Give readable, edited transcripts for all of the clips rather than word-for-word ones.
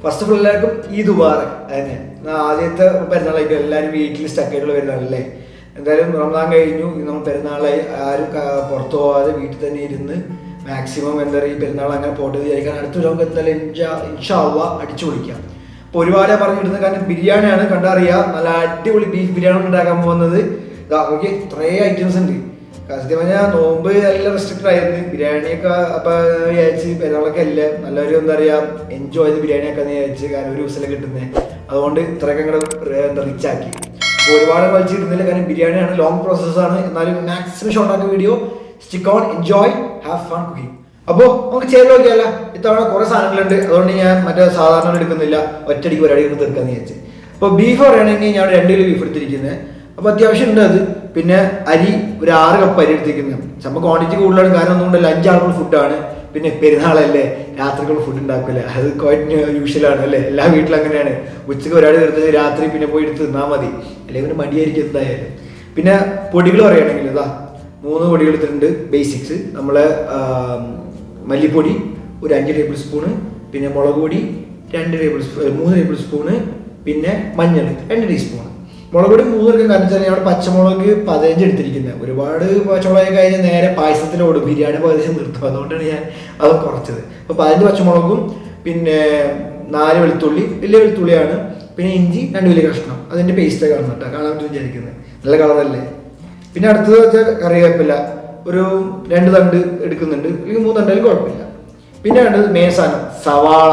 First of all എല്ലാവർക്കും ഈദ് മുബാറക്. അതന്നെ ആദ്യത്തെ പെരുന്നാളായിട്ട് എല്ലാവരും വീട്ടിൽ സ്റ്റക്കായിട്ടുള്ള പെരുന്നാളല്ലേ. എന്തായാലും റമദാൻ കഴിഞ്ഞു, നമ്മൾ പെരുന്നാളായി. ആരും പുറത്തു പോകാതെ വീട്ടിൽ തന്നെ ഇരുന്ന് മാക്സിമം എന്താ പറയുക ഈ പെരുന്നാൾ അങ്ങനെ പോട്ടെ വിചാരിക്കാൻ അടുത്ത നമുക്ക് എന്തായാലും ഇൻഷാ അള്ളാ അടിച്ചു പൊളിക്കാം. അപ്പോൾ ഒരുപാട് പറഞ്ഞിരുന്നത് കാരണം ബിരിയാണിയാണ് കണ്ടറിയാം. നല്ല അടിപൊളി ബീഫ് ബിരിയാണി ഉണ്ടാക്കാൻ പോകുന്നത്. ഓക്കെ, ഇത്രയും ഐറ്റംസ് ഉണ്ട്. സത്യം പറഞ്ഞാൽ നോമ്പ് നല്ല റെസ്ട്രിക്റ്റഡ് ആയിരുന്നു. ബിരിയാണിയൊക്കെ അപ്പം വിചാരിച്ച് പെരുന്നാളൊക്കെ അല്ലേ നല്ലൊരു എന്താ പറയുക എൻജോയ് ചെയ്ത് ബിരിയാണിയൊക്കെ വിചാരിച്ച് കാരണം ഒരു ദിവസമല്ലേ കിട്ടുന്നത്. അതുകൊണ്ട് ഇത്രയൊക്കെ അങ്ങോട്ട് എന്താ റിച്ചാക്കി. അപ്പോൾ ഒരുപാട് വലിച്ചിരുന്നില്ല കാരണം ബിരിയാണിയാണ്, ലോങ് പ്രോസസ്സാണ്. എന്നാലും മാക്സിമം ഷോർട്ടാക്കിയ video. Stick on, enjoy, have fun cooking. അപ്പോൾ നമുക്ക് ചെയ്ത് നോക്കിയല്ല. ഇത്തവണ കുറേ സാധനങ്ങളുണ്ട്, അതുകൊണ്ട് ഞാൻ മറ്റേ സാധാരണ എടുക്കുന്നില്ല, ഒറ്റയടിക്ക് പരിപാടി എടുത്ത് തീർക്കാമെന്ന് വിചാരിച്ച്. അപ്പോൾ ബീഫ് പറയുകയാണെങ്കിൽ ഞാൻ 2 കിലോ ബീഫ് എടുത്തിരിക്കുന്നത്. അപ്പോൾ അത്യാവശ്യം ഉണ്ട് അത്. പിന്നെ അരി ഒരു 6 കപ്പ് അരി എടുത്തിരിക്കുന്നത്. നമ്മൾ ക്വാണ്ടിറ്റി കൂടുതലാണ് കാരണം ഒന്നുകൊണ്ടല്ല, 5 ആളുകൾ ഫുഡാണ്. പിന്നെ പെരുന്നാളല്ലേ, രാത്രിക്കുള്ള ഫുഡ് ഉണ്ടാക്കില്ല, അത് ക്വൈറ്റ് യൂഷ്വലാണ് അല്ലേ, എല്ലാ വീട്ടിലും അങ്ങനെയാണ്. ഉച്ചയ്ക്ക് പരിപാടി തീർത്തത് രാത്രി പിന്നെ പോയി എടുത്ത് തിന്നാൽ മതി, അല്ലെങ്കിൽ ഒരു മടിയായിരിക്കും എന്തായാലും. പിന്നെ പൊടികൾ പറയുകയാണെങ്കിൽ ഇതാ 3 പൊടികൾ എടുത്തിട്ടുണ്ട്. ബേസിക്സ് നമ്മളെ മല്ലിപ്പൊടി ഒരു 5 ടേബിൾ സ്പൂണ്, പിന്നെ മുളക് പൊടി 3 ടേബിൾ സ്പൂണ്, പിന്നെ മഞ്ഞൾ 2 ടീസ്പൂണ്. മുളക് പൊടി 3 എടുക്കാൻ കാരണം വെച്ചാൽ അവിടെ പച്ചമുളക് 15 എടുത്തിരിക്കുന്നത്. ഒരുപാട് പച്ചമുളക് കഴിഞ്ഞാൽ നേരെ പായസത്തിലോടും, ബിരിയാണി പായസം നിർത്തും. അതുകൊണ്ടാണ് ഞാൻ അത് കുറച്ചത്. അപ്പോൾ 15 പച്ചമുളകും, പിന്നെ 4 വെളുത്തുള്ളി, വലിയ വെളുത്തുള്ളിയാണ്, പിന്നെ ഇഞ്ചി 2 വലിയ കഷ്ണം. അതിൻ്റെ പേസ്റ്റ് കാണുന്നു കേട്ടോ, കാണാൻ പറ്റും വിചാരിക്കുന്നത്. നല്ല കളറല്ലേ. പിന്നെ അടുത്തത് വെച്ചാൽ കറിവേപ്പില ഒരു 2 തണ്ട് എടുക്കുന്നുണ്ട്, അല്ലെങ്കിൽ 3 തണ്ടായാലും കുഴപ്പമില്ല. പിന്നെ വേണ്ടത് മെയിൻ സാധനം സവാള.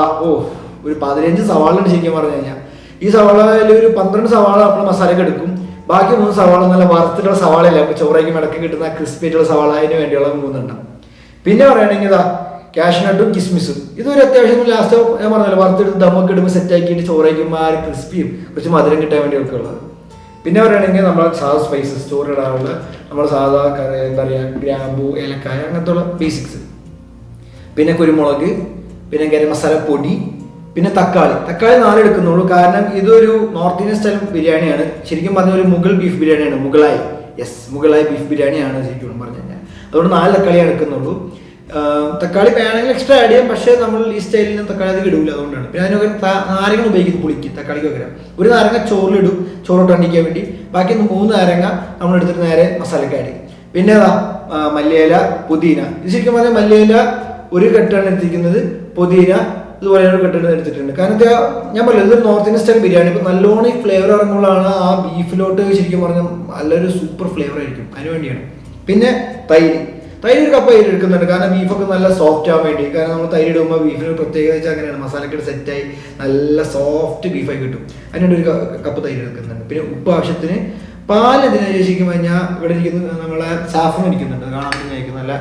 ഒരു 15 സവാള ഉണ്ട് ശരിക്കും പറഞ്ഞു കഴിഞ്ഞാൽ. ഈ സവാളയിൽ ഒരു 12 സവാള നമ്മൾ മസാലയ്ക്ക് എടുക്കും. ബാക്കി 3 സവാള നല്ല വറുത്തിട്ടുള്ള സവാളയല്ല, അപ്പോൾ ചോറയ്ക്ക് മിടക്കി കിട്ടുന്ന ക്രിസ്പി ആയിട്ടുള്ള സവാള, അതിന് വേണ്ടിയുള്ള 3 എണ്ണം. പിന്നെ പറയുകയാണെങ്കിൽ ഇതാ കാഷ്നട്ടും കിസ്മിസും. ഇതൊരു അത്യാവശ്യം ലാസ്റ്റ് ഞാൻ പറഞ്ഞല്ലോ വറുത്തെടുത്ത് ദമ്മൊക്കെ ഇടുമ്പോൾ സെറ്റാക്കിയിട്ട് ചോറയ്ക്കുമ്പോൾ ആ ക്രിസ്പിയും കുറച്ച് മധുരം കിട്ടാൻ വേണ്ടിയൊക്കെ ഉള്ളത്. പിന്നെ പറയുകയാണെങ്കിൽ നമ്മൾ സാധാ സ്പൈസസ് ചോറിടാനുള്ള നമ്മൾ സാധാ എന്താ പറയുക ഗ്രാമ്പു, ഏലക്കായ അങ്ങനത്തെ ഉള്ള ബേസിക്സ്. പിന്നെ കുരുമുളക്, പിന്നെ ഗരം മസാല പൊടി, പിന്നെ തക്കാളി 4 എടുക്കുന്നുള്ളൂ. കാരണം ഇതൊരു നോർത്ത് ഇന്ത്യൻ സ്റ്റൈൽ ബിരിയാണിയാണ്. ശരിക്കും പറഞ്ഞ ഒരു മുഗൾ ബീഫ് ബിരിയാണിയാണ്, മുഗളായി. മുഗളായി ബീഫ് ബിരിയാണിയാണ് ശരിക്കും പറഞ്ഞു കഴിഞ്ഞാൽ. അതുകൊണ്ട് 4 തക്കാളിയാണ് എടുക്കുന്നുള്ളൂ. തക്കാളി വേണമെങ്കിൽ എക്സ്ട്രാ ആഡ് ചെയ്യാം, പക്ഷേ നമ്മൾ ഈ സ്റ്റൈലിൽ തക്കാളി അത് ഇടില്ല, അതുകൊണ്ടാണ്. പിന്നെ അതിനൊക്കെ നാരങ്ങ ഉപയോഗിക്കുന്നത് പുളിക്ക്, തക്കാളിക്ക് പകരം ഒരു നാരങ്ങ ചോറിലിടും, ചോറിട്ടണ്ടിക്കാൻ വേണ്ടി. ബാക്കി 3 നാരങ്ങ നമ്മൾ എടുത്തിട്ട് നേരെ മസാലയ്ക്ക് ആഡ് ചെയ്യും. പിന്നെ അതാ മല്ലിയില, പുതിന. ഇത് ശരിക്കും പറഞ്ഞാൽ മല്ലിയില ഒരു കെട്ടാണ് എടുത്തിരിക്കുന്നത്, പുതിന ഇതുപോലെ ഒരു കെട്ടാണ് എടുത്തിട്ടുണ്ട്. കാരണം ഞാൻ പറയുന്നത് ഇതൊരു നോർത്ത് ഇന്ത്യൻ സ്റ്റൈൽ ബിരിയാണി. ഇപ്പം നല്ലോണം ഈ ഫ്ലേവർ ഇറങ്ങുമ്പോഴാണ് ആ ബീഫിലോട്ട് ശരിക്കും പറഞ്ഞാൽ നല്ലൊരു സൂപ്പർ ഫ്ലേവർ ആയിരിക്കും, അതിന് വേണ്ടിയാണ്. പിന്നെ തൈര് ഒരു കപ്പ് തൈര് എടുക്കുന്നുണ്ട്, കാരണം ബീഫൊക്കെ നല്ല സോഫ്റ്റ് ആവാൻ വേണ്ടി. കാരണം നമ്മൾ തൈര് ഇടുമ്പോൾ ബീഫിന് പ്രത്യേകത വെച്ചാൽ അങ്ങനെയാണ്, മസാലയൊക്കെ സെറ്റായി നല്ല സോഫ്റ്റ് ബീഫായി കിട്ടും. അതിനുവേണ്ടി ഒരു കപ്പ് തൈര് എടുക്കുന്നുണ്ട്. പിന്നെ ഉപ്പ് ആവശ്യത്തിന്. പാൽ ഇതിനെ ശരിക്കും കഴിഞ്ഞാൽ ഇവിടെ ഇരിക്കുന്ന നമ്മളെ സാഫ്രൺ ഇരിക്കുന്നുണ്ട്, കാണാൻ പറ്റുന്നതായിരിക്കും നല്ല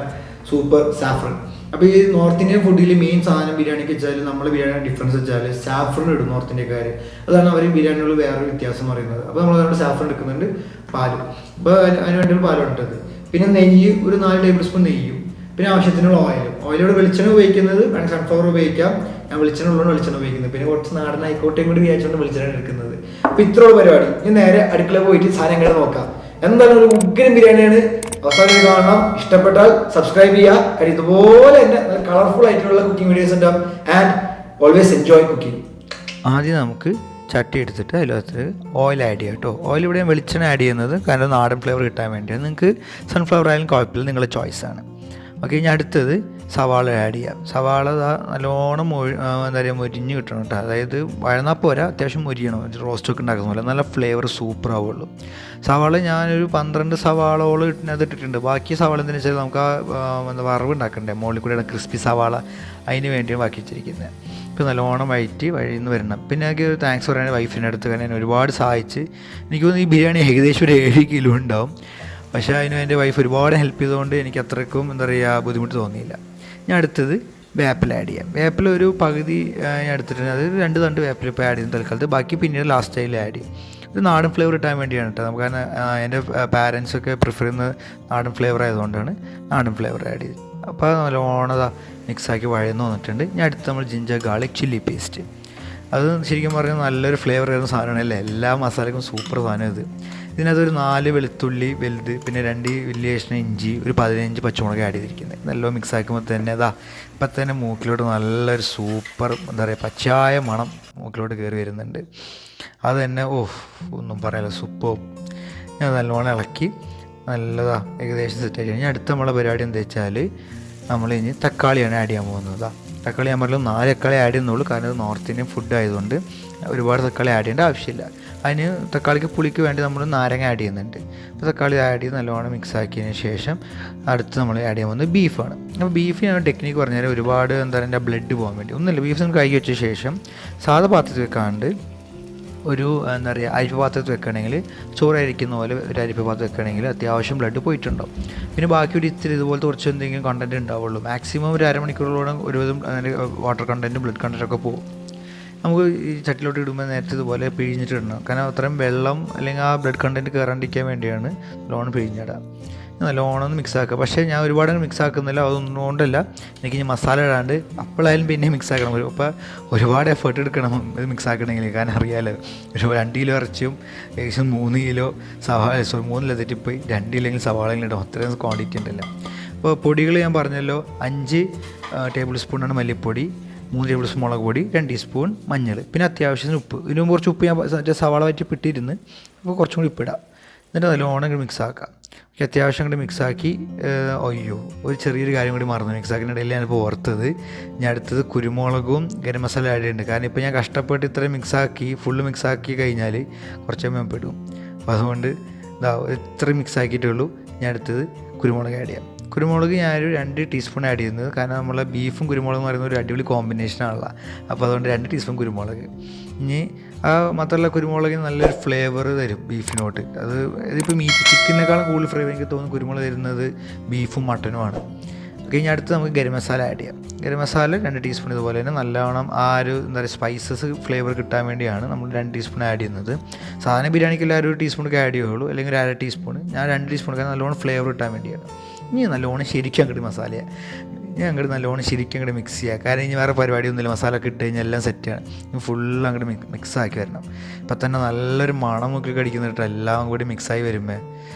സൂപ്പർ സാഫ്രൺ. അപ്പോൾ ഈ നോർത്ത് ഇന്ത്യൻ ഫുഡിൽ മെയിൻ സാധനം ബിരിയാണിക്ക് വെച്ചാൽ നമ്മൾ ബിരിയാണി ഡിഫറൻസ് വെച്ചാൽ സാഫ്രൺ ഇടും നോർത്ത് ഇന്ത്യക്കാർ. അതാണ് അവർ ബിരിയാണികൾ വേറൊരു വ്യത്യാസം പറയുന്നത്. അപ്പോൾ നമ്മൾ അതുകൊണ്ട് സാഫ്രൺ എടുക്കുന്നുണ്ട്. പാല്, അപ്പോൾ അതിന് വേണ്ടിയുള്ള പാലാണ് ഇട്ടത്. പിന്നെ നെയ്യ് ഒരു 4 ടേബിൾ സ്പൂൺ നെയ്യും, പിന്നെ ആവശ്യത്തിനുള്ള ഓയിലോട് വെളിച്ചെണ്ണ ഉപയോഗിക്കുന്നത് വേണമെങ്കിൽ സൺഫ്ലവർ ഉപയോഗിക്കാം. ഞാൻ വെളിച്ചെണ്ണ ഉള്ളതാണ് വെളിച്ചെണ്ണ ഉപയോഗിക്കുന്നത്. പിന്നെ കുറച്ച് നാടൻ ആയിക്കോട്ടയും കൂടി വിചാരിച്ചുകൊണ്ട് വെളിച്ചെണ്ണ എടുക്കുന്നത്. അപ്പോൾ ഇത്രയുള്ള പരിപാടി. ഇനി നേരെ അടുക്കള പോയിട്ട് സാധനം എങ്ങനെ നോക്കാം. എന്തായാലും ഒരു ഉഗ്രൻ ബിരിയാണിയാണ്. അവസാനം കാണണം. ഇഷ്ടപ്പെട്ടാൽ സബ്സ്ക്രൈബ് ചെയ്യുക. കാര്യം ഇതുപോലെ തന്നെ നല്ല കളർഫുൾ ആയിട്ടുള്ള കുക്കിംഗ് വീഡിയോസ് ഉണ്ടാവും. And always enjoy cooking. ആദ്യം നമുക്ക് ചട്ടി എടുത്തിട്ട് അതിനകത്ത് ഓയിൽ ആഡ് ചെയ്യാം കേട്ടോ. ഓയിൽ ഇവിടെ വെളിച്ചെണ്ണ ആഡ് ചെയ്യുന്നത് കാരണം നാടൻ ഫ്ലേവർ കിട്ടാൻ വേണ്ടിയാണ്. നിങ്ങൾക്ക് സൺഫ്ലവർ ആയാലും കുഴപ്പമില്ല, നിങ്ങളുടെ ചോയ്സാണ്. ഓക്കെ, ഇനി അടുത്തത് സവാള ആഡ് ചെയ്യാം. സവാള നല്ലോണം എന്താ പറയുക മൊരിഞ്ഞ് കിട്ടണം കേട്ടോ. അതായത് വഴന്നാൽ പോരാ, അത്യാവശ്യം മൊരിയണം. റോസ്റ്റൊക്കെ ഉണ്ടാക്കുന്ന പോലെ നല്ല ഫ്ലേവർ സൂപ്പർ ആവുള്ളൂ. സവാള ഞാനൊരു 12 സവാളോളം ഇതിനകത്ത് ഇട്ടിട്ടുണ്ട്. ബാക്കി സവാള എന്താണെന്ന് വെച്ചാൽ നമുക്ക് എന്താ വറവ് ഉണ്ടാക്കണ്ടേ, മുകളിൽ കൂടെ ക്രിസ്പി സവാള, അതിന് വേണ്ടിയാണ് ബാക്കി വെച്ചിരിക്കുന്നത്. ഇപ്പോൾ നല്ലോണം വഴിന്ന് വരണം. പിന്നെ എനിക്ക് ഒരു താങ്ക്സ് പറയാൻ വൈഫിൻ്റെ അടുത്ത്, കാരണം എന്നെ ഒരുപാട് സഹായിച്ച്. എനിക്ക് തോന്നുന്നു ഈ ബിരിയാണി ഏകദേശം ഒരു 7 കിലോ ഉണ്ടാവും. പക്ഷേ അതിന് എൻ്റെ വൈഫ് ഒരുപാട് ഹെൽപ്പ് ചെയ്തുകൊണ്ട് എനിക്ക് അത്രയ്ക്കും എന്താ പറയുക ബുദ്ധിമുട്ട് തോന്നിയില്ല. ഞാൻ അടുത്തത് വേപ്പില ആഡ് ചെയ്യാം. വേപ്പില ഒരു പകുതി ഞാൻ എടുത്തിട്ടുണ്ട്, അത് 2 തണ്ട് വേപ്പില ഇപ്പോൾ ആഡ് ചെയ്യുന്ന തൽക്കാലത്ത്. ബാക്കി പിന്നീട് ലാസ്റ്റ് ടൈമിൽ ആഡ് ചെയ്യും. ഇത് നാടൻ ഫ്ലേവർ ഇട്ടാൻ വേണ്ടിയാണ് കേട്ടോ. നമുക്ക് കാരണം എൻ്റെ പാരൻസൊക്കെ പ്രിഫർ ചെയ്യുന്നത് നാടൻ ഫ്ലേവർ ആയതുകൊണ്ടാണ് നാടൻ ഫ്ലേവർ ആഡ് ചെയ്ത്. അപ്പോൾ നല്ലോണം മിക്സാക്കി വഴന്ന് വന്നിട്ടുണ്ട്. ഞാൻ അടുത്ത് നമ്മൾ ജിഞ്ചർ ഗാർലിക് ചില്ലി പേസ്റ്റ്. അത് ശരിക്കും പറഞ്ഞാൽ നല്ലൊരു ഫ്ലേവർ വരുന്ന സാധനമാണ് അല്ലേ, എല്ലാ മസാലയ്ക്കും സൂപ്പർ സാധനം ഇത്. ഇതിനകത്തൊരു 4 വെളുത്തുള്ളി വലുത്, പിന്നെ 2 വലിയ കഷ്ണം ഇഞ്ചി, ഒരു 15 പച്ചമുളക് ആഡ് ചെയ്തിരിക്കുന്നത്. നല്ല മിക്സ് ആക്കുമ്പോൾ തന്നെ ഇപ്പം തന്നെ മൂക്കിലോട്ട് നല്ലൊരു സൂപ്പർ എന്താ പറയുക പച്ചയായ മണം മുകളിലോട്ട് കയറി വരുന്നുണ്ട്. അത് തന്നെ ഒന്നും പറയാല്ല, സൂപ്പർ. ഞാൻ നല്ലോണം ഇളക്കി നല്ലതാ ഏകദേശം സെറ്റായി കഴിഞ്ഞാൽ അടുത്ത നമ്മളെ പരിപാടി എന്താ വെച്ചാൽ നമ്മൾ ഇനി തക്കാളിയാണ് ആഡ് ചെയ്യാൻ പോകുന്നത്. തക്കാളി ഞാൻ പറഞ്ഞാൽ 4 തക്കാളി ആഡ് ചെയ്യുന്നുള്ളൂ, കാരണം അത് നോർത്ത് ഇന്ത്യൻ ഫുഡ് ആയതുകൊണ്ട് ഒരുപാട് തക്കാളി ആഡ് ചെയ്യേണ്ട ആവശ്യമില്ല. അതിന് തക്കാളിക്ക് പുളിക്ക് വേണ്ടി നമ്മൾ നാരങ്ങ ആഡ് ചെയ്യുന്നുണ്ട്. അപ്പോൾ തക്കാളി ആഡ് ചെയ്ത് നല്ലോണം മിക്സ് ആക്കിയതിന് ശേഷം അടുത്ത് നമ്മൾ ആഡ് ചെയ്യാൻ പോകുന്നത് ബീഫാണ്. അപ്പോൾ ബീഫ് ഞാൻ ടെക്നിക്ക് പറഞ്ഞാൽ ഒരുപാട് എന്താ പറയുക ബ്ലഡ് പോകാൻ വേണ്ടി ഒന്നുമില്ല. ബീഫ് നമ്മൾ കഴുകി വെച്ച ശേഷം സാധാ പാത്രത്തിൽ വെക്കാണ്ട് ഒരു എന്താ പറയുക അരിപ്പ പാത്രത്തിൽ വെക്കുകയാണെങ്കിൽ ചോറായിരിക്കുന്ന പോലെ ഒരു അരിപ്പ പാത്രം വെക്കുകയാണെങ്കിൽ അത്യാവശ്യം ബ്ലഡ് പോയിട്ടുണ്ടാവും. പിന്നെ ബാക്കി ഒരു ഇത്തിരി ഇതുപോലത്തെ കുറച്ച് എന്തെങ്കിലും കണ്ടൻറ്റ് ഉണ്ടാവുള്ളൂ. മാക്സിമം ഒരു അരമണിക്കൂറോളം ഒരുവിധം വാട്ടർ കണ്ടൻറ്റും ബ്ലഡ് കണ്ടൻറ്റൊക്കെ പോകും. നമുക്ക് ഈ ചട്ടിലോട്ട് ഇടുമ്പോൾ നേരത്തെ ഇതുപോലെ പിഴിഞ്ഞിട്ട് ഇടണം, കാരണം അത്രയും വെള്ളം അല്ലെങ്കിൽ ആ ബ്ലഡ് കണ്ടൻറ്റ് കയറാണ്ടിരിക്കാൻ വേണ്ടിയാണ് നല്ലോണം പിഴിഞ്ഞിടുക. നല്ലോണം ഒന്ന് മിക്സ് ആക്കുക. പക്ഷേ ഞാൻ ഒരുപാട് മിക്സ് ആക്കുന്നില്ല, അതൊന്നും കൊണ്ടല്ല, എനിക്ക് ഇനി മസാല ഇടാണ്ട് അപ്പോഴായാലും പിന്നെ മിക്സ് ആക്കണം. അപ്പോൾ ഒരുപാട് എഫേർട്ട് എടുക്കണം ഇത് മിക്സ് ആക്കണമെങ്കിൽ, കാരണം അറിയാമല്ലോ ഒരു 2 കിലോ ഇറച്ചിയും ഏകദേശം 3 കിലോ സവാള 3 തെറ്റിപ്പോയി 2 കിലോയെങ്കിലും സവാളയെങ്കിലും ഇടും, അത്രയും ക്വാണ്ടിറ്റി ഉണ്ടല്ലോ. അപ്പോൾ പൊടികൾ ഞാൻ പറഞ്ഞല്ലോ, 5 ടേബിൾ സ്പൂണാണ് മല്ലിപ്പൊടി, 3 ടേബിൾ സ്പൂൺ മുളക് പൊടി, 2 ടീസ്പൂൺ മഞ്ഞൾ, പിന്നെ അത്യാവശ്യത്തിന് ഉപ്പ്. ഇതിനും കുറച്ച് ഉപ്പ് ഞാൻ സവാള വറ്റി ഇട്ടിരുന്ന്, അപ്പോൾ കുറച്ചും കൂടി ഉപ്പിടാം. എന്നിട്ട് നല്ലോണം ഇങ്ങോട്ട് മിക്സ് ആക്കാം. അത്യാവശ്യം അങ്ങോട്ട് മിക്സാക്കി. ഒരു ചെറിയൊരു കാര്യം കൂടി മറന്നു, മിക്സാക്കിനിടയിൽ ഞാനിപ്പോൾ ഓർത്തത്, ഞാൻ അടുത്തത് കുരുമുളകും ഗരം മസാല ആഡ് ചെയ്യുന്നുണ്ട്. കാരണം ഇപ്പോൾ ഞാൻ കഷ്ടപ്പെട്ട് ഇത്രയും മിക്സാക്കി ഫുള്ള് മിക്സാക്കി കഴിഞ്ഞാൽ കുറച്ച് സമയം പെടും. അപ്പോൾ അതുകൊണ്ട് ഇത്രയും മിക്സാക്കിയിട്ടേ ഉള്ളൂ. ഞാൻ അടുത്തത് കുരുമുളക് ആഡ് ചെയ്യാം. കുരുമുളക് ഞാനൊരു 2 ടീസ്പൂൺ ആഡ് ചെയ്യുന്നത്, കാരണം നമ്മളെ ബീഫും കുരുമുളകും എന്ന് പറയുന്ന ഒരു അടിപൊളി കോമ്പിനേഷനാണല്ലോ. അപ്പോൾ അതുകൊണ്ട് 2 ടീസ്പൂൺ കുരുമുളക്. ഇനി മാത്രമല്ല കുരുമുളകിന് നല്ലൊരു ഫ്ലേവർ തരും ബീഫിനോട്ട്. അത് ഇതിപ്പോൾ ചിക്കനേക്കാളും കൂടുതൽ ഫ്ലേവർ എനിക്ക് തോന്നുന്നു കുരുമുളക് തരുന്നത് ബീഫും മട്ടനുമാണ്. കഴിഞ്ഞ അടുത്ത് നമുക്ക് ഗരം മസാല ആഡ് ചെയ്യാം. ഗരം മസാല 2 ടീസ്പൂൺ. ഇതുപോലെ തന്നെ നല്ലവണ്ണം ആ ഒരു എന്താ പറയുക സ്പൈസസ് ഫ്ലേവർ കിട്ടാൻ വേണ്ടിയാണ് നമ്മൾ 2 ടീസ്പൂൺ ആഡ് ചെയ്യുന്നത്. സാധാരണ ബിരിയാണിക്ക് എല്ലാവരും 1 ടീസ്പൂണൊക്കെ ആഡ് ചെയ്യുള്ളൂ, അല്ലെങ്കിൽ 1/2 ടീസ്പൂൺ. ഞാൻ 2 ടീസ്പൂൺ നല്ലോണം ഫ്ലേവർ കിട്ടാൻ വേണ്ടിയാണ്. ഇനി നല്ലോണം ശരിക്കും അങ്ങോട്ട് മസാലയാണ് ഞാൻ അങ്ങോട്ട് നല്ലോണം ശരിക്കും അങ്ങോട്ട് മിക്സ് ചെയ്യുക. കാരണം ഇനി വേറെ പരിപാടിയൊന്നുമില്ല, മസാല ഒക്കെ ഇട്ട് കഴിഞ്ഞാൽ എല്ലാം സെറ്റാണ്. ഫുള്ള് അങ്ങോട്ട് മിക്സാക്കി വരണം. ഇപ്പം തന്നെ നല്ലൊരു മണം ഒക്കെ അടിക്കുന്നിട്ട് എല്ലാം കൂടി മിക്സായി വരുമ്പോൾ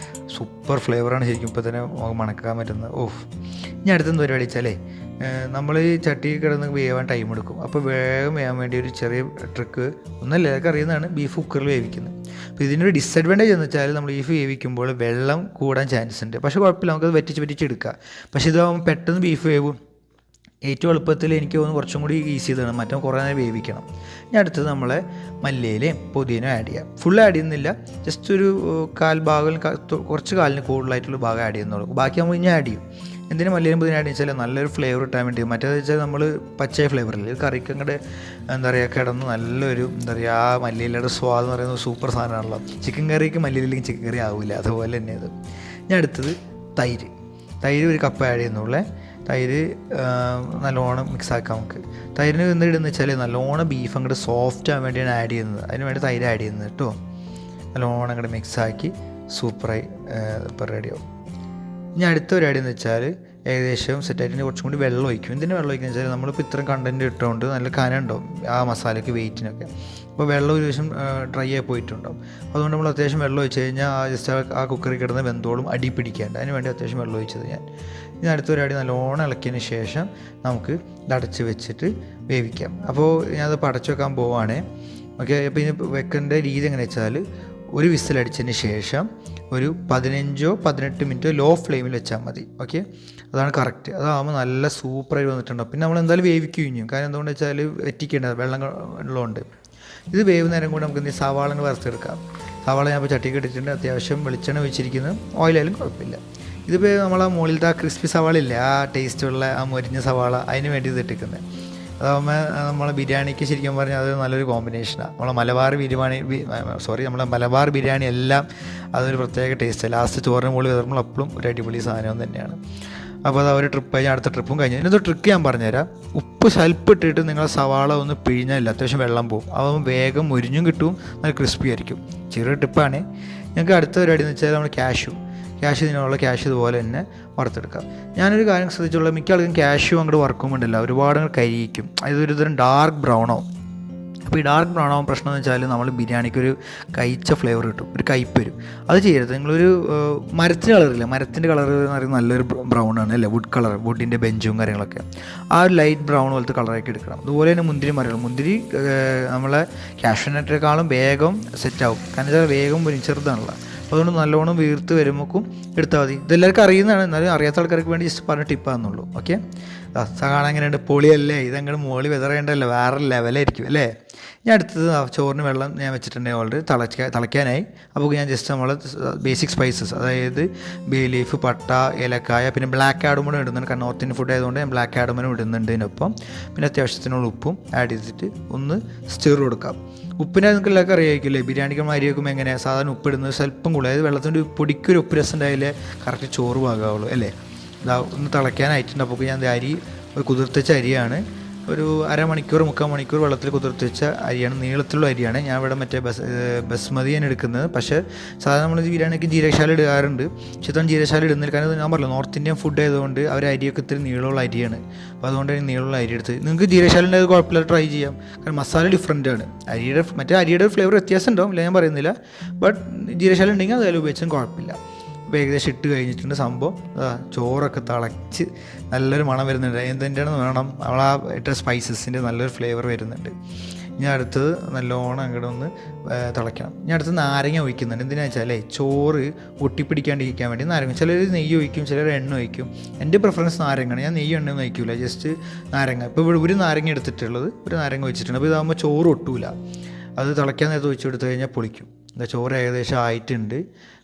സൂപ്പർ ഫ്ലേവറാണ് ശരിക്കും ഇപ്പോൾ തന്നെ മണക്കാൻ പറ്റുന്നത്. ഇനി അടുത്തെന്ത് പരിപാടി വെച്ചാലേ, നമ്മൾ ഈ ചട്ടി കിടന്ന് വേവാൻ ടൈം എടുക്കും. അപ്പോൾ വേഗം വേവാൻ വേണ്ടി ഒരു ചെറിയ ട്രിക്ക്, ഒന്നല്ല എല്ലാവർക്കും അറിയുന്നതാണ്, ബീഫ് കുക്കറിൽ വേവിക്കുന്നത്. അപ്പോൾ ഇതിനൊരു ഡിസഡ്വാൻറ്റേജ് എന്ന് വെച്ചാൽ നമ്മൾ ബീഫ് വേവിക്കുമ്പോൾ വെള്ളം കൂടാൻ ചാൻസ് ഉണ്ട്. പക്ഷേ കുഴപ്പമില്ല, നമുക്കത് വെറ്റിച്ചെടുക്കാം. പക്ഷേ ഇതാകുമ്പോൾ പെട്ടെന്ന് ബീഫ് വേവും. ഏറ്റവും എളുപ്പത്തിൽ എനിക്ക് തോന്നുന്നു കുറച്ചും കൂടി ഈസി ഇതാണ്, മറ്റേ കുറേ നേരം വേവിക്കണം. ഇനി അടുത്തത് നമ്മളെ മല്ലിയിലയും പുതിനയും ആഡ് ചെയ്യാം. ഫുൾ ആഡ് ചെയ്യുന്നില്ല, ജസ്റ്റ് ഒരു കുറച്ച് കാലിന് കൂടുതലായിട്ടുള്ള ഭാഗം ആഡ് ചെയ്യുന്നുള്ളൂ. ബാക്കി നമ്മൾ ഇനി ആഡ് ചെയ്യും. എന്തിനും മല്ലിയിലും പുതിന ആഡ് വെച്ചാൽ നല്ലൊരു ഫ്ലേവർ കിട്ടാൻ വേണ്ടി. മറ്റേത് വെച്ചാൽ നമ്മൾ പച്ചയ ഫ്ലേവറില്ല, കറിക്ക് അങ്ങോട്ട് എന്താ പറയുക കിടന്ന് നല്ലൊരു എന്താ പറയുക ആ മല്ലിയിലയുടെ സ്വാദ് എന്ന് പറയുന്നത് സൂപ്പർ സാധനമാണല്ലോ. ചിക്കൻ കറിക്ക് മല്ലിയില്ലെങ്കിൽ ചിക്കൻ കറി ആവില്ല, അതുപോലെ തന്നെ അത്. ഞാൻ അടുത്തത് തൈര് 1 കപ്പ് ആഡ് ചെയ്യുന്നുള്ളേ. തൈര് നല്ലോണം മിക്സാക്കാം നമുക്ക്. തൈരിന് എന്തിടുന്ന് വെച്ചാൽ നല്ലോണം ബീഫ് അങ്ങോട്ട് സോഫ്റ്റ് ആകാൻ വേണ്ടിയാണ് ആഡ് ചെയ്യുന്നത്. അതിന് വേണ്ടി തൈര് ആഡ് ചെയ്യുന്നത് കേട്ടോ. നല്ലോണം അങ്ങോട്ട് മിക്സാക്കി സൂപ്പറായി ഇപ്പോൾ റെഡിയാവും. ഇനി അടുത്ത പരിപാടി എന്ന് വെച്ചാൽ ഏകദേശം സെറ്റായിട്ട് കുറച്ചും കൂടി വെള്ളം ഒഴിക്കും. എന്തിനാണ് വെള്ളം ഒഴിക്കുന്നത് വെച്ചാൽ നമ്മളിപ്പോൾ ഇത്രയും കണ്ടൻറ്റ് ഇട്ടുകൊണ്ട് നല്ല കനം ഉണ്ടാവും ആ മസാലയ്ക്ക് വെയിറ്റിനൊക്കെ. അപ്പോൾ വെള്ളം ഒരു ദിവസം ഡ്രൈ ആയി പോയിട്ടുണ്ടാവും. അതുകൊണ്ട് നമ്മൾ അത്യാവശ്യം വെള്ളം ഒഴിച്ച് കഴിഞ്ഞാൽ ജസ്റ്റ് ആ കുക്കറിൽ കിടന്ന് വെന്തോളും അടി പിടിക്കേണ്ട. അതിന് വേണ്ടി അത്യാവശ്യം വെള്ളം ഒഴിച്ചത് ഞാൻ. ഇനി അടുത്ത പരിപാടി നല്ലോണം ഇളക്കിയതിന് ശേഷം നമുക്ക് ഇത് അടച്ച് വെച്ചിട്ട് വേവിക്കാം. അപ്പോൾ ഞാനത് അടച്ച് വെക്കാൻ പോവുകയാണ്. ഓക്കെ, അപ്പോൾ ഇനി വെക്കേണ്ട രീതി എങ്ങനെ വെച്ചാൽ, ഒരു വിസിലടിച്ചതിന് ശേഷം ഒരു 15-18 മിനിറ്റ് ലോ ഫ്ലെയിമിൽ വെച്ചാൽ മതി. ഓക്കെ, അതാണ് കറക്റ്റ്. അതാകുമ്പോൾ നല്ല സൂപ്പറായി വന്നിട്ടുണ്ടാവും. പിന്നെ നമ്മൾ എന്തായാലും വേവിക്കുകയും ചെയ്യും, കാരണം എന്തുകൊണ്ട് വെച്ചാൽ വെറ്റിക്കേണ്ടത് വെള്ളം ഉള്ളതുകൊണ്ട്. ഇത് വേവ് നേരം കൂടി നമുക്ക് സവാള വറുത്തെടുക്കാം. സവാള ഞാൻ ഇപ്പോൾ ചട്ടിക്ക് ഇട്ടിട്ടുണ്ട്. അത്യാവശ്യം വെളിച്ചെണ്ണ ഒഴിച്ചിരിക്കുന്നത്, ഓയിലായാലും കുഴപ്പമില്ല. ഇതിപ്പോൾ നമ്മളെ മുകളിലത്തെ ആ ക്രിസ്പി സവാള ഇല്ലേ, ആ ടേസ്റ്റുള്ള ആ മൊരിഞ്ഞ സവാള, അതിന് വേണ്ടി ഇത് ഇട്ടിക്കുന്നത്. അതാകുമ്പോൾ നമ്മളെ ബിരിയാണിക്ക് ശരിക്കും പറഞ്ഞാൽ അത് നല്ലൊരു കോമ്പിനേഷനാണ്. നമ്മളെ മലബാർ ബിരിയാണി എല്ലാം അതൊരു പ്രത്യേക ടേസ്റ്റ്. ലാസ്റ്റ് ചോറിന് മുകളിൽ വരുമ്പോൾ അപ്പോഴും ഒരു അടിപൊളി സാധനം തന്നെയാണ്. അപ്പോൾ അത് ഒരു ട്രിപ്പ് കഴിഞ്ഞാൽ അടുത്ത ട്രിപ്പും കഴിഞ്ഞു. ഇതിനൊരു ട്രിക്ക് ഞാൻ പറഞ്ഞുതരാം. ഉപ്പ് സ്വല്പിട്ടിട്ട് നിങ്ങൾ സവാള ഒന്ന് പിഴിഞ്ഞാൽ അത്യാവശ്യം വെള്ളം പോകും. അതാകുമ്പോൾ വേഗം മുരിഞ്ഞും കിട്ടും, നല്ല ക്രിസ്പി ആയിരിക്കും. ചെറിയൊരു ടിപ്പാണ്. ഞങ്ങൾക്ക് അടുത്ത പരിപാടി എന്ന് വെച്ചാൽ നമ്മൾ ക്യാഷ് ഇതിനുള്ള ക്യാഷ് ഇതുപോലെ തന്നെ വറുത്തെടുക്കാം. ഞാനൊരു കാര്യം ശ്രദ്ധിച്ചുള്ള മിക്ക ആൾക്കും ക്യാഷ് അങ്ങോട്ട് വറുക്കുമ്പോണ്ടല്ല ഒരുപാട് അങ്ങോട്ട് കരിയിക്കും. അതൊരു തരം ഡാർക്ക് ബ്രൗണോ. അപ്പോൾ ഈ ഡാർക്ക് ബ്രൗൺ ആവാൻ പ്രശ്നം എന്ന് വെച്ചാൽ നമ്മൾ ബിരിയാണിക്കൊരു കഴിച്ച ഫ്ലേവർ കിട്ടും, ഒരു കയ്പ്പ് വരും. അത് ചെയ്യരുത്. നിങ്ങളൊരു മരത്തിൻ്റെ കളറില്ല, മരത്തിൻ്റെ കളർ എന്ന് പറയുന്നത് നല്ലൊരു ബ്രൗൺ ആണ് അല്ലേ, വുഡ് കളർ, വുഡിൻ്റെ ബെഞ്ചും കാര്യങ്ങളൊക്കെ, ആ ഒരു ലൈറ്റ് ബ്രൗൺ പോലത്തെ കളറാക്കി എടുക്കണം. അതുപോലെ തന്നെ മുന്തിരി മരങ്ങൾ, മുന്തിരി നമ്മളെ കാഷ്യൂനട്ടിനേക്കാളും വേഗം സെറ്റാവും, കാരണം വെച്ചാൽ വേഗം വരും, ചെറുതാണല്ലോ. അപ്പോൾ അതുകൊണ്ട് നല്ലോണം വീർത്ത് വരുമ്പോഴേക്കും എടുത്താൽ മതി. ഇതെല്ലാവർക്കും അറിയുന്നതാണ്, എന്നാലും അറിയാത്ത ആൾക്കാർക്ക് വേണ്ടി ജസ്റ്റ് പറഞ്ഞ ടിപ്പാണെന്നുള്ളൂ. ഓക്കെ, കാണാൻ എങ്ങനെയുണ്ട്, പൊളിയല്ലേ, ഇതങ്ങോട്ട് മുകളിൽ വിതറേണ്ടല്ലോ, വേറെ ലെവലായിരിക്കും അല്ലേ. ഞാൻ അടുത്തത് ചോറിന് വെള്ളം ഞാൻ വെച്ചിട്ടുണ്ടെങ്കിൽ ഓൾറെഡി തിളയ്ക്കാനായി. അപ്പോൾ ഞാൻ ജസ്റ്റ് നമ്മൾ ബേസിക് സ്പൈസസ്, അതായത് ബേ ലീഫ്, പട്ട, ഏലക്കായ, പിന്നെ ബ്ലാക്ക് ആഡുമണും ഇടുന്നുണ്ട്, കാരണം നോർത്ത് ഇന്ത്യൻ ഫുഡ് ആയതുകൊണ്ട് ഞാൻ ബ്ലാക്ക് ആഡുമണും ഇടുന്നുണ്ട്. ഇതിനൊപ്പം പിന്നെ അത്യാവശ്യത്തിനുള്ള ഉപ്പും ആഡ് ചെയ്തിട്ട് ഒന്ന് സ്റ്റീർ കൊടുക്കാം. ഉപ്പിനെ നിങ്ങൾക്ക് എല്ലാവർക്കും അറിയാമായിരിക്കില്ലേ, ബിരിയാണിക്ക് അരി വെക്കുമ്പോൾ എങ്ങനെയാണ് സാധാരണ ഉപ്പിടുന്നത് സ്വല്പം കൂടുതൽ, അതായത് വെള്ളത്തിൻ്റെ പൊടിക്കൊരു ഉപ്പ് രസം ഉണ്ടായാലേ കറക്റ്റ് ചോറ് പാകാവുള്ളൂ അല്ലേ. ഇതാ ഒന്ന് തിളയ്ക്കാനായിട്ടുണ്ട്. അപ്പോൾ ഞാൻ അരി ഒരു കുതിർത്തിച്ച അരിയാണ്, ഒരു അരമണിക്കൂർ 3/4 മണിക്കൂർ വെള്ളത്തിൽ കുതിർത്ത് വെച്ച അരിയാണ്, നീളത്തിലുള്ള അരിയാണ്. ഞാൻ ഇവിടെ മറ്റേ ബസ്മതിയാണ് എടുക്കുന്നത്. പക്ഷേ സാധാരണ നമ്മൾ ബിരിയാണിക്ക് ജീരകശാല ഇടാറുണ്ട്, പക്ഷേ ഇതാണ് ജീരകശാല ഇടുന്നില്ല, കാരണം ഞാൻ പറഞ്ഞു നോർത്ത് ഇന്ത്യൻ ഫുഡ് ആയതുകൊണ്ട് അവർ അരിയൊക്കെ ഇത്തിരി നീളമുള്ള അരിയാണ്. അപ്പോൾ അതുകൊണ്ടാണ് നീളമുള്ള അരി എടുത്തത്. നിങ്ങൾക്ക് ജീരകശാലിൻ്റെ കുഴപ്പമില്ല, ട്രൈ ചെയ്യാം, കാരണം മസാല ഡിഫറൻ്റ് ആണ്. അരിയുടെ ഫ്ലേവർ വ്യത്യാസം ഉണ്ടാവും, ഇല്ല ഞാൻ പറയുന്നില്ല, ബട്ട് ജീരകശാല ഉണ്ടെങ്കിൽ അതായാലും ഉപയോഗിച്ചാലും കുഴപ്പമില്ല. ഇപ്പോൾ ഏകദേശം ഇട്ട് കഴിഞ്ഞിട്ടുണ്ട് സംഭവം. ചോറൊക്കെ തിളച്ച് നല്ലൊരു മണം വരുന്നുണ്ട്. എന്തിൻ്റെയാണ് വേണം, നമ്മൾ ആ ഇട്ട സ്പൈസസിൻ്റെ നല്ലൊരു ഫ്ലേവർ വരുന്നുണ്ട്. ഞാൻ അടുത്തത് നല്ലോണം അങ്ങോട്ട് ഒന്ന് തിളയ്ക്കണം. ഞാൻ അടുത്ത് നാരങ്ങ ഒഴിക്കുന്നുണ്ട്. എന്തിനാ വെച്ചാൽ ചോറ് ഒട്ടിപ്പിടിക്കാണ്ടിരിക്കാൻ വേണ്ടി നാരങ്ങ, ചിലർ നെയ്യ് ഒഴിക്കും, ചിലർ എണ്ണ ഒഴിക്കും. എൻ്റെ പ്രിഫറൻസ് നാരങ്ങയാണ്. ഞാൻ നെയ്യ് എണ്ണ ഒന്നും ഒഴിക്കില്ല, ജസ്റ്റ് നാരങ്ങ. ഇപ്പോൾ ഇവിടെ ഒരു നാരങ്ങ എടുത്തിട്ടുള്ളത്, ഒരു നാരങ്ങ ഒഴിച്ചിട്ടുണ്ട്. അപ്പോൾ ഇതാകുമ്പോൾ ചോറ് ഒട്ടൂല. അത് തിളയ്ക്കാൻ നേരത്തെ ഒഴിച്ച് കൊടുത്തു കഴിഞ്ഞാൽ പൊളിക്കും. ചോറ് ഏകദേശം ആയിട്ടുണ്ട്.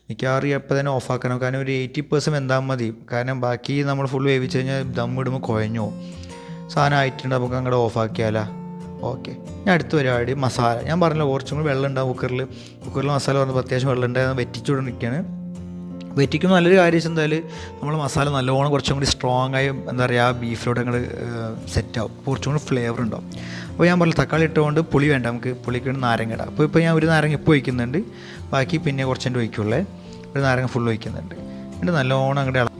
മിക്കവാറും അപ്പോൾ തന്നെ ഓഫാക്കണം, കാരണം ഒരു 80% വെന്താൽ മതി, കാരണം ബാക്കി നമ്മൾ ഫുൾ വേവിച്ച് കഴിഞ്ഞാൽ ദമ്മിടുമ്പോൾ കുഴഞ്ഞോ. സാധനം ആയിട്ടുണ്ട്, നമുക്ക് അങ്ങോട്ട് ഓഫാക്കിയാലോ. ഓക്കെ, ഞാൻ അടുത്ത പരിപാടി മസാല. ഞാൻ പറഞ്ഞല്ലോ കുറച്ചും കൂടി വെള്ളം ഉണ്ടാവും കുക്കറിൽ മസാല പറഞ്ഞപ്പോൾ അത്യാവശ്യം വെള്ളം ഉണ്ടായിരുന്നു, വെറ്റിച്ചുകൊണ്ട് നിൽക്കുകയാണ്. വെറ്റിക്കും നല്ലൊരു കാര്യം വെച്ചാൽ എന്തായാലും നമ്മൾ മസാല നല്ലോണം കുറച്ചും കൂടി സ്ട്രോങ് ആയി എന്താ പറയുക ബീഫിലോട്ട് അങ്ങോട്ട് സെറ്റാവും, കുറച്ചും കൂടി ഫ്ലേവർ ഉണ്ടാവും. അപ്പോൾ ഞാൻ പറഞ്ഞു തക്കാളി ഇട്ടുകൊണ്ട് പുളി വേണ്ട, നമുക്ക് പുളിക്ക് വേണ്ടി നാരങ്ങ ഇടാം. അപ്പോൾ ഞാൻ ഒരു നാരങ്ങ ഇപ്പോൾ ഒഴിക്കുന്നുണ്ട്, ബാക്കി പിന്നെ കുറച്ചുകൊണ്ട് ഒഴിക്കുള്ളേ. ഒരു നാരങ്ങ ഫുൾ ഒഴിക്കുന്നുണ്ട്. എന്നിട്ട് നല്ലോണം അങ്ങോട്ട്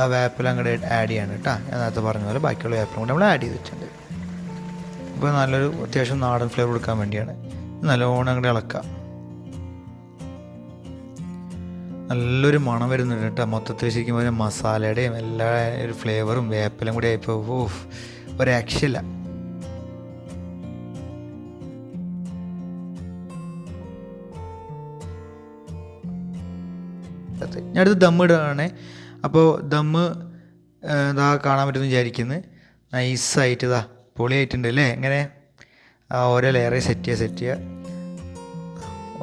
ആ വേപ്പില അങ്ങോട്ട് ആഡ് ചെയ്യാണ് കേട്ടോ. ഞാൻ നേരത്തെ പറഞ്ഞ പോലെ ബാക്കിയുള്ള വേപ്പിലും കൂടെ നമ്മൾ ആഡ് ചെയ്തിട്ടുണ്ട്. ഇപ്പോൾ നല്ലൊരു അത്യാവശ്യം നാടൻ ഫ്ലേവർ കൊടുക്കാൻ വേണ്ടിയാണ്. നല്ലോണം അങ്ങോട്ട് ഇളക്കാം. നല്ലൊരു മണം വരുന്നുണ്ട് കേട്ടോ. മൊത്തത്തിൽ ശരിക്കും മസാലയുടെയും എല്ലാ ഒരു ഫ്ലേവറും വേപ്പിലും കൂടി ആയിപ്പോൾ ഒരു രക്ഷയില്ല. ഞാൻ അടുത്ത് ദമ്മ് ഇടുകയാണേ. അപ്പോൾ ദമ്മ് ഇതാ കാണാൻ പറ്റുമെന്ന് വിചാരിക്കുന്നു. നൈസായിട്ട് ഇതാ പൊളിയായിട്ടുണ്ട് അല്ലേ. എങ്ങനെ ഓരോ ലെയറെ സെറ്റ് ചെയ്യുക.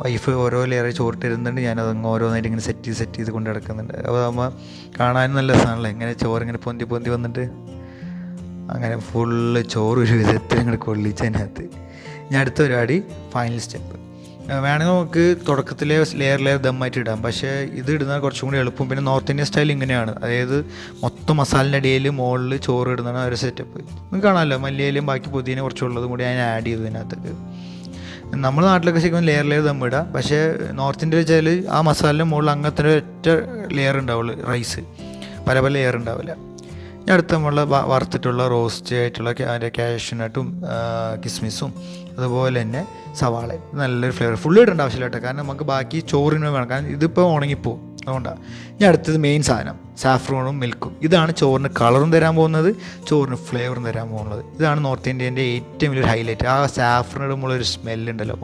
വൈഫ് ഓരോ ലെയർ ചോറിട്ടിരുന്നുണ്ട്, ഞാനതങ്ങ് ഓരോന്നായിട്ട് ഇങ്ങനെ സെറ്റ് ചെയ്ത് കൊണ്ട് കിടക്കുന്നുണ്ട്. അപ്പോൾ നമ്മൾ കാണാനും നല്ല രസമാണല്ലോ, ഇങ്ങനെ ചോറിങ്ങനെ പൊന്തി വന്നിട്ട് അങ്ങനെ ഫുള്ള് ചോറ് ഒരു വിധത്തിൽ ഇങ്ങനെ കൊള്ളിച്ചതിനകത്ത്. ഞാൻ അടുത്ത പരിപാടി ഫൈനൽ സ്റ്റെപ്പ്. വേണമെങ്കിൽ നമുക്ക് തുടക്കത്തിലെ ലെയർ ദമ്മായിട്ട് ഇടാം, പക്ഷേ ഇത് ഇടുന്നത് കുറച്ചും കൂടി എളുപ്പം. പിന്നെ നോർത്ത് ഇന്ത്യൻ സ്റ്റൈൽ ഇങ്ങനെയാണ്, അതായത് മൊത്തം മസാലിൻ്റെ ഇടയിൽ മുകളിൽ ചോറ് ഇടുന്നതാണ് ഒരു സെറ്റപ്പ്. നിങ്ങൾക്ക് കാണാമല്ലോ, മല്ലിയിലും ബാക്കി പുതിയനെ കുറച്ചുള്ളതും കൂടി ഞാൻ ആഡ് ചെയ്തു ഇതിനകത്തേക്ക്. നമ്മുടെ നാട്ടിലൊക്കെ ശരിക്കും ലെയർ ദമ്മിടുക, പക്ഷേ നോർത്ത് ഇന്ത്യയിൽ വെച്ചാൽ ആ മസാലിൻ്റെ മുകളിൽ അങ്ങനത്തെ ഒറ്റ ലെയർ ഉണ്ടാവുള്ളൂ, റൈസ് പല ലെയർ ഉണ്ടാവില്ല. ഞാൻ അടുത്ത് നമ്മൾ വറുത്തിട്ടുള്ള റോസ്റ്റ് ആയിട്ടുള്ള അതിൻ്റെ കാഷ്യൂനട്ടും കിസ്മിസും അതുപോലെ തന്നെ സവാളയും നല്ലൊരു ഫ്ലേവർ. ഫുള്ള് ഇടേണ്ട ആവശ്യമില്ല കേട്ടോ, കാരണം നമുക്ക് ബാക്കി ചോറിന് വേണം, കാരണം ഇതിപ്പോൾ ഉണങ്ങിപ്പോവും. അതുകൊണ്ടാണ് ഞാൻ അടുത്തത് മെയിൻ സാധനം സാഫ്രോണും മിൽക്കും. ഇതാണ് ചോറിന് കളറും തരാൻ പോകുന്നത്, ചോറിന് ഫ്ലേവറും തരാൻ പോകുന്നത്. ഇതാണ് നോർത്ത് ഇന്ത്യൻ്റെ ഏറ്റവും വലിയൊരു ഹൈലൈറ്റ്. ആ സാഫ്രൺ ഇടുമ്പോഴൊരു സ്മെല്ലുണ്ടല്ലോ,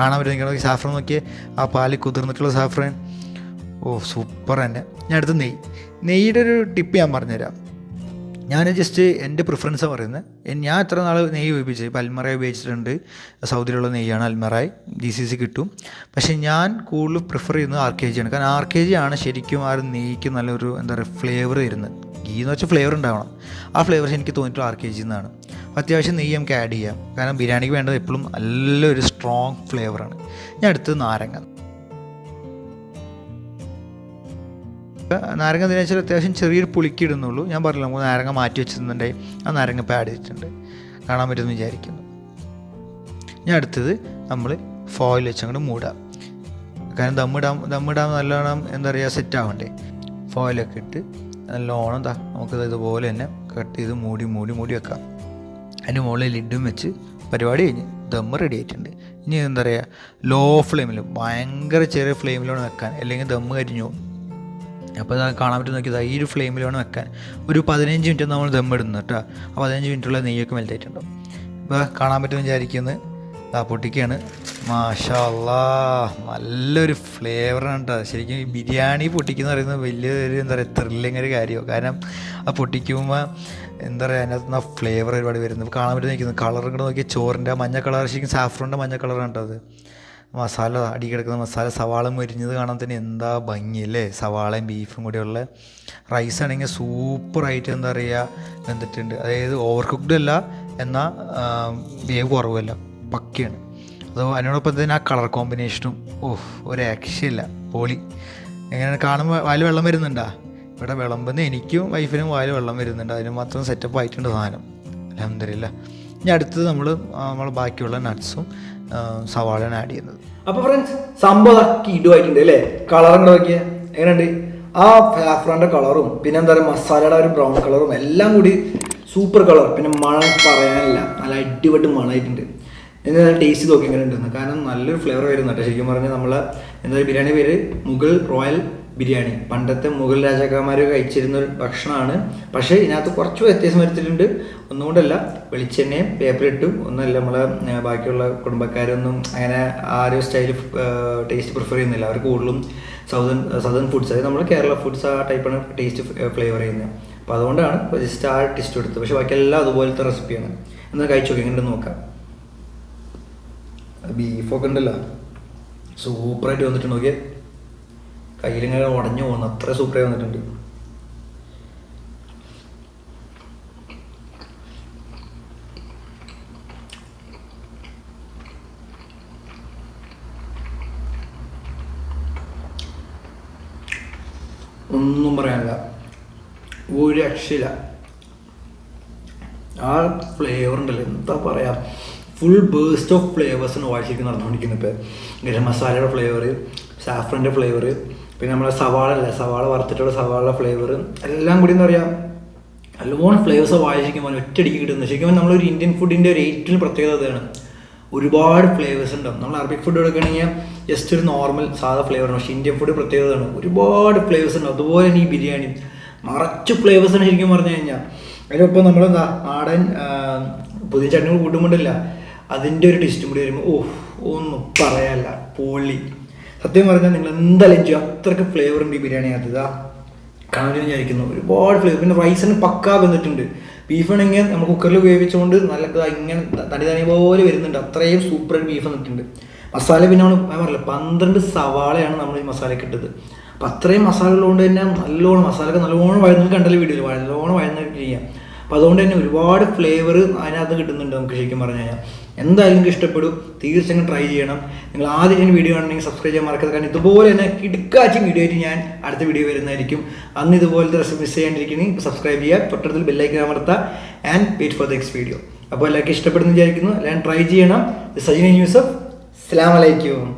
കാണാൻ പറ്റുന്ന സാഫ്രൺ നോക്കിയേ, ആ പാലിൽ കുതിർന്നിട്ടുള്ള സാഫ്രൺ, സൂപ്പർ തന്നെ. ഞാൻ അടുത്ത് നെയ്യുടെ ഒരു ടിപ്പ് ഞാൻ പറഞ്ഞുതരാം. ഞാൻ ജസ്റ്റ് എൻ്റെ പ്രിഫറൻസാണ് പറയുന്നത്. ഞാൻ എത്ര നാൾ നെയ്യ് ഉപയോഗിച്ചത്, ഇപ്പോൾ അൽമറായി ഉപയോഗിച്ചിട്ടുണ്ട്, സൗദിയിലുള്ള നെയ്യാണ്, അൽമറായി GCC കിട്ടും. പക്ഷേ ഞാൻ കൂടുതൽ പ്രിഫർ ചെയ്യുന്നത് RKG ആണ്, കാരണം RKG ആണ് ശരിക്കും ആ നെയ്യ്ക്ക് നല്ലൊരു എന്താ പറയുക ഫ്ലേവർ തരുന്നത്. ഗീ എന്ന് വെച്ചാൽ ഫ്ലേവർ ഉണ്ടാവണം, ആ ഫ്ലേവർ എനിക്ക് തോന്നിയിട്ടുള്ള RKG എന്നാണ്. അത്യാവശ്യം നെയ്യ് നമുക്ക് ആഡ് ചെയ്യാം, കാരണം ബിരിയാണിക്ക് വേണ്ടത് എപ്പോഴും നല്ലൊരു സ്ട്രോങ് ഫ്ലേവറാണ്. ഞാൻ അടുത്തത് നാരങ്ങ എന്തിനാ വെച്ചാൽ അത്യാവശ്യം ചെറിയൊരു പുളിക്ക് ഇടുന്നുള്ളൂ. ഞാൻ പറഞ്ഞില്ല, നമുക്ക് നാരങ്ങ മാറ്റി വെച്ചിട്ടുണ്ടെങ്കിൽ ആ നാരങ്ങ ഇപ്പോൾ ആഡ് ചെയ്തിട്ടുണ്ട്, കാണാൻ പറ്റുമെന്ന് വിചാരിക്കുന്നു. ഞാൻ അടുത്തത് നമ്മൾ ഫോയിൽ വെച്ചങ്ങോട്ട് മൂടാം. കാരണം ദമ്മിടാൻ നല്ലോണം എന്താ പറയുക സെറ്റ് ആവണ്ടേ. ഫോയിലൊക്കെ ഇട്ട് നല്ലോണം നമുക്കിത് ഇതുപോലെ തന്നെ കട്ട് ചെയ്ത് മൂടി വെക്കാം. അതിൻ്റെ മുകളിൽ ലിഡും വെച്ച് പരിപാടി കഴിഞ്ഞ് ദമ്മ് റെഡി ആയിട്ടുണ്ട്. ഇനി എന്താ പറയുക, ലോ ഫ്ലെയിമിൽ ഭയങ്കര ചെറിയ ഫ്ലെയിമിലാണ് വെക്കാൻ, അല്ലെങ്കിൽ ദമ്മ് കരിഞ്ഞു പോകും. അപ്പോൾ അത് കാണാൻ പറ്റും നോക്കിയത് ഈ ഒരു ഫ്ലെയിമിലാണ് വെക്കാൻ. ഒരു 15 മിനിറ്റ് നമ്മൾ ദമ്മ് ഇടുന്നു കേട്ടോ. ആ 15 മിനിറ്റുള്ള നെയ്യൊക്കെ മെൽറ്റായിട്ടുണ്ടാവും. ഇപ്പോൾ കാണാൻ പറ്റുമെന്ന് വിചാരിക്കുന്നത് പൊട്ടിക്കുകയാണ്. മാഷാ അല്ലാഹ്, നല്ലൊരു ഫ്ലേവറാണ് കേട്ടോ. ശരിക്കും ഈ ബിരിയാണി പൊട്ടിക്കുന്ന പറയുന്നത് വലിയൊരു എന്താ പറയുക ത്രില്ലിങ് ഒരു കാര്യമാണ്. കാരണം ആ പൊട്ടിക്കുമ്പോൾ എന്താ പറയുക അതിനകത്ത് നിന്ന് ആ ഫ്ലേവർ ഒരുപാട് വരുന്നത് കാണാൻ പറ്റും. നിൽക്കുന്നത് കളർ കൂടെ നോക്കിയാൽ ചോറിൻ്റെ മഞ്ഞ കളർ, ശരിക്കും സാഫ്രോണിൻ്റെ മഞ്ഞ കളറാണ് കേട്ടോ അത്. മസാല അടി കിടക്കുന്ന മസാല, സവാള മൊരിഞ്ഞത് കാണാൻ തന്നെ എന്താ ഭംഗിയല്ലേ. സവാളയും ബീഫും കൂടെയുള്ള റൈസ് ആണെങ്കിൽ സൂപ്പറായിട്ട് എന്താ പറയുക വെന്തിട്ടുണ്ട്. അതായത് ഓവർ കുക്ക്ഡ് അല്ല, എന്നാൽ വേവ് കുറവല്ല, പക്കയാണ്. അതോ അതിനോടൊപ്പം തന്നെ ആ കളർ കോമ്പിനേഷനും ഒരു രക്ഷയില്ല, പൊളി. എങ്ങനെയാണ് കാണുമ്പോൾ വായിൽ വെള്ളം വരുന്നുണ്ടാ? ഇവിടെ വിളമ്പുന്ന എനിക്കും വൈഫിനും വായിൽ വെള്ളം വരുന്നുണ്ട്. അതിന് മാത്രം സെറ്റപ്പ് ആയിട്ടുണ്ട് സാധനം, അൽഹംദുലില്ലാഹ്. ഇനി അടുത്തത് നമ്മൾ ബാക്കിയുള്ള നട്ട്സും സവാളയാണ് ആഡ് ചെയ്യുന്നത്. അപ്പോൾ ഫ്രണ്ട്സ്, സംഭവം കിടുവായിട്ടുണ്ട് അല്ലേ? കളറും കൂടെ നോക്കിയാൽ എങ്ങനെയുണ്ട്? ആ സാഫ്രോണിൻ്റെ കളറും പിന്നെ എന്താ പറയുക മസാലയുടെ ഒരു ബ്രൗൺ കളറും എല്ലാം കൂടി സൂപ്പർ കളർ. പിന്നെ മണം പറയാനില്ല, നല്ല അടിപൊളി മണമായിട്ടുണ്ട്. എന്നാൽ ടേസ്റ്റ് നോക്കി എങ്ങനെ ഉണ്ടെന്ന്. കാരണം നല്ലൊരു ഫ്ലേവർ വരുന്നുണ്ട്. ശരിക്കും പറഞ്ഞാൽ നമ്മൾ എന്താ ബിരിയാണി പേര് മുഗൾ റോയൽ ബിരിയാണി. പണ്ടത്തെ മുഗൾ രാജാക്കന്മാർ കഴിച്ചിരുന്ന ഒരു ഭക്ഷണമാണ്. പക്ഷേ ഇതിനകത്ത് കുറച്ച് വ്യത്യാസം വരുത്തിയിട്ടുണ്ട്. ഒന്നുകൊണ്ടല്ല, വെളിച്ചെണ്ണയും പേപ്പറിട്ടും ഒന്നുമല്ല. നമ്മളെ ബാക്കിയുള്ള കുടുംബക്കാരൊന്നും അങ്ങനെ ആ ഒരു സ്റ്റൈൽ ടേസ്റ്റ് പ്രിഫർ ചെയ്യുന്നില്ല. അവർ കൂടുതലും സൗതേൺ ഫുഡ്സ്, അതായത് നമ്മൾ കേരള ഫുഡ്സ് ആ ടൈപ്പാണ് ടേസ്റ്റ് ഫ്ലേവർ ചെയ്യുന്നത്. അപ്പോൾ അതുകൊണ്ടാണ് ജസ്റ്റ് ആ ടേസ്റ്റ് എടുത്തത്. പക്ഷേ ബാക്കിയെല്ലാം അതുപോലത്തെ റെസിപ്പിയാണ്. എന്നാൽ കഴിച്ചു നോക്കി, എങ്ങനെ നോക്കാം. ബീഫൊക്കെ ഉണ്ടല്ലോ സൂപ്പറായിട്ട് വന്നിട്ടുണ്ട്. നോക്കിയാൽ കയ്യിലിങ്ങനെ ഉടഞ്ഞു പോകുന്നു, അത്ര സൂപ്പറായി വന്നിട്ടുണ്ട്. ഒന്നും പറയാനില്ല, ഒരു രക്ഷയില്ല. ആ ഫ്ലേവർ ഉണ്ടല്ലോ, എന്താ പറയുക, ഫുൾ ബേസ്റ്റ് ഓഫ് ഫ്ലേവേഴ്സാണ് വായിച്ചിരിക്കും നടന്നുകൊണ്ടിരിക്കുന്നത്. ഇപ്പോൾ ഗരം മസാലയുടെ ഫ്ലേവർ, സാഫ്രൻ്റെ ഫ്ലേവർ, പിന്നെ നമ്മളെ സവാള വറുത്തിട്ടുള്ള സവാളയുടെ ഫ്ലേവർ, എല്ലാം കൂടി എന്താ പറയുക നല്ലോണം ഫ്ലേവേഴ്സ് വായിച്ചിരിക്കുമ്പോൾ ഒറ്റയടിക്ക് കിട്ടുന്നത്. ശരിക്കും നമ്മളൊരു ഇന്ത്യൻ ഫുഡിൻ്റെ ഒരു ഏറ്റവും പ്രത്യേകത അതാണ്. ഒരുപാട് ഫ്ലേവേഴ്സ് ഉണ്ടാവും. നമ്മൾ അറബിക് ഫുഡ് എടുക്കുകയാണെങ്കിൽ ജസ്റ്റ് ഒരു നോർമൽ സാധാ ഫ്ലേവറാണ്. പക്ഷേ ഇന്ത്യൻ ഫുഡ് പ്രത്യേകതയാണ്, ഒരുപാട് ഫ്ലേവേഴ്സ് ഉണ്ടാവും. അതുപോലെ തന്നെ ഈ ബിരിയാണി നിറച്ച് ഫ്ലേവേഴ്സാണ് ശരിക്കും പറഞ്ഞു കഴിഞ്ഞാൽ. അതിലൊപ്പം നമ്മളെന്താ നാടൻ പുതിയ ചട്നികൾ കൂട്ടുമ്പോണ്ടില്ല, അതിൻ്റെ ഒരു ടേസ്റ്റും കൂടി വരുമ്പോൾ ഒന്നും പറയാനല്ല, പൊളി. സത്യം പറഞ്ഞാൽ നിങ്ങൾ എന്തായാലും ചെയ്യും, അത്രയ്ക്ക് ഫ്ലേവർ ഉണ്ട് ഈ ബിരിയാണിക്കകത്ത്. ഇതാ കാണാൻ വിചാരിക്കുന്നു, ഒരുപാട് ഫ്ലേവർ. പിന്നെ റൈസിന് പക്കാ വന്നിട്ടുണ്ട്. ബീഫാണെങ്കിൽ നമ്മൾ കുക്കറിൽ ഉപയോഗിച്ചുകൊണ്ട് നല്ല ഇങ്ങനെ തനി പോലെ വരുന്നുണ്ട്. അത്രയും സൂപ്പറായിട്ട് ബീഫ് വന്നിട്ടുണ്ട്. മസാല പിന്നെ നമ്മൾ പറഞ്ഞില്ല 12 സവാളയാണ് നമ്മൾ ഈ മസാലയ്ക്ക് ഇട്ടത്. അപ്പം അത്രയും മസാലകളുകൊണ്ട് തന്നെ നല്ലോണം മസാലയൊക്കെ നല്ലോണം വഴന്ന് കണ്ടല്ലോ വീഡിയോയിൽ, നല്ലോണം വഴന്നിട്ട് ചെയ്യാം. അപ്പോൾ അതുകൊണ്ട് തന്നെ ഒരുപാട് ഫ്ലേവർ അതിനകത്ത് കിട്ടുന്നുണ്ട് നമുക്ക്. ശരിക്കും പറഞ്ഞു കഴിഞ്ഞാൽ എന്തായാലും നിങ്ങൾക്ക് ഇഷ്ടപ്പെടും, തീർച്ചയായും ട്രൈ ചെയ്യണം. നിങ്ങൾ ആദ്യം ഞാൻ വീഡിയോ കാണണമെങ്കിൽ സബ്സ്ക്രൈബ് ചെയ്യാൻ മറക്കരുത്. കാരണം ഇതുപോലെ തന്നെ കിടക്കാച്ച വീഡിയോ ആയിട്ട് ഞാൻ അടുത്ത വീഡിയോ വരുന്നതായിരിക്കും. അന്ന് ഇതുപോലത്തെ റെസിപ്പി മിസ് ചെയ്യാണ്ടിരിക്കണമെങ്കിൽ സബ്സ്ക്രൈബ് ചെയ്യുക, തൊട്ടടുത്ത് ബെല്ലൈക്കൻ അമർത്തുക and wait for the next video. അപ്പോൾ എല്ലാവർക്കും ഇഷ്ടപ്പെടുന്നു വിചാരിക്കുന്നു. എല്ലാം ട്രൈ ചെയ്യണം. സജീന യൂസഫ്, അസ്സലാമു അലൈക്കും.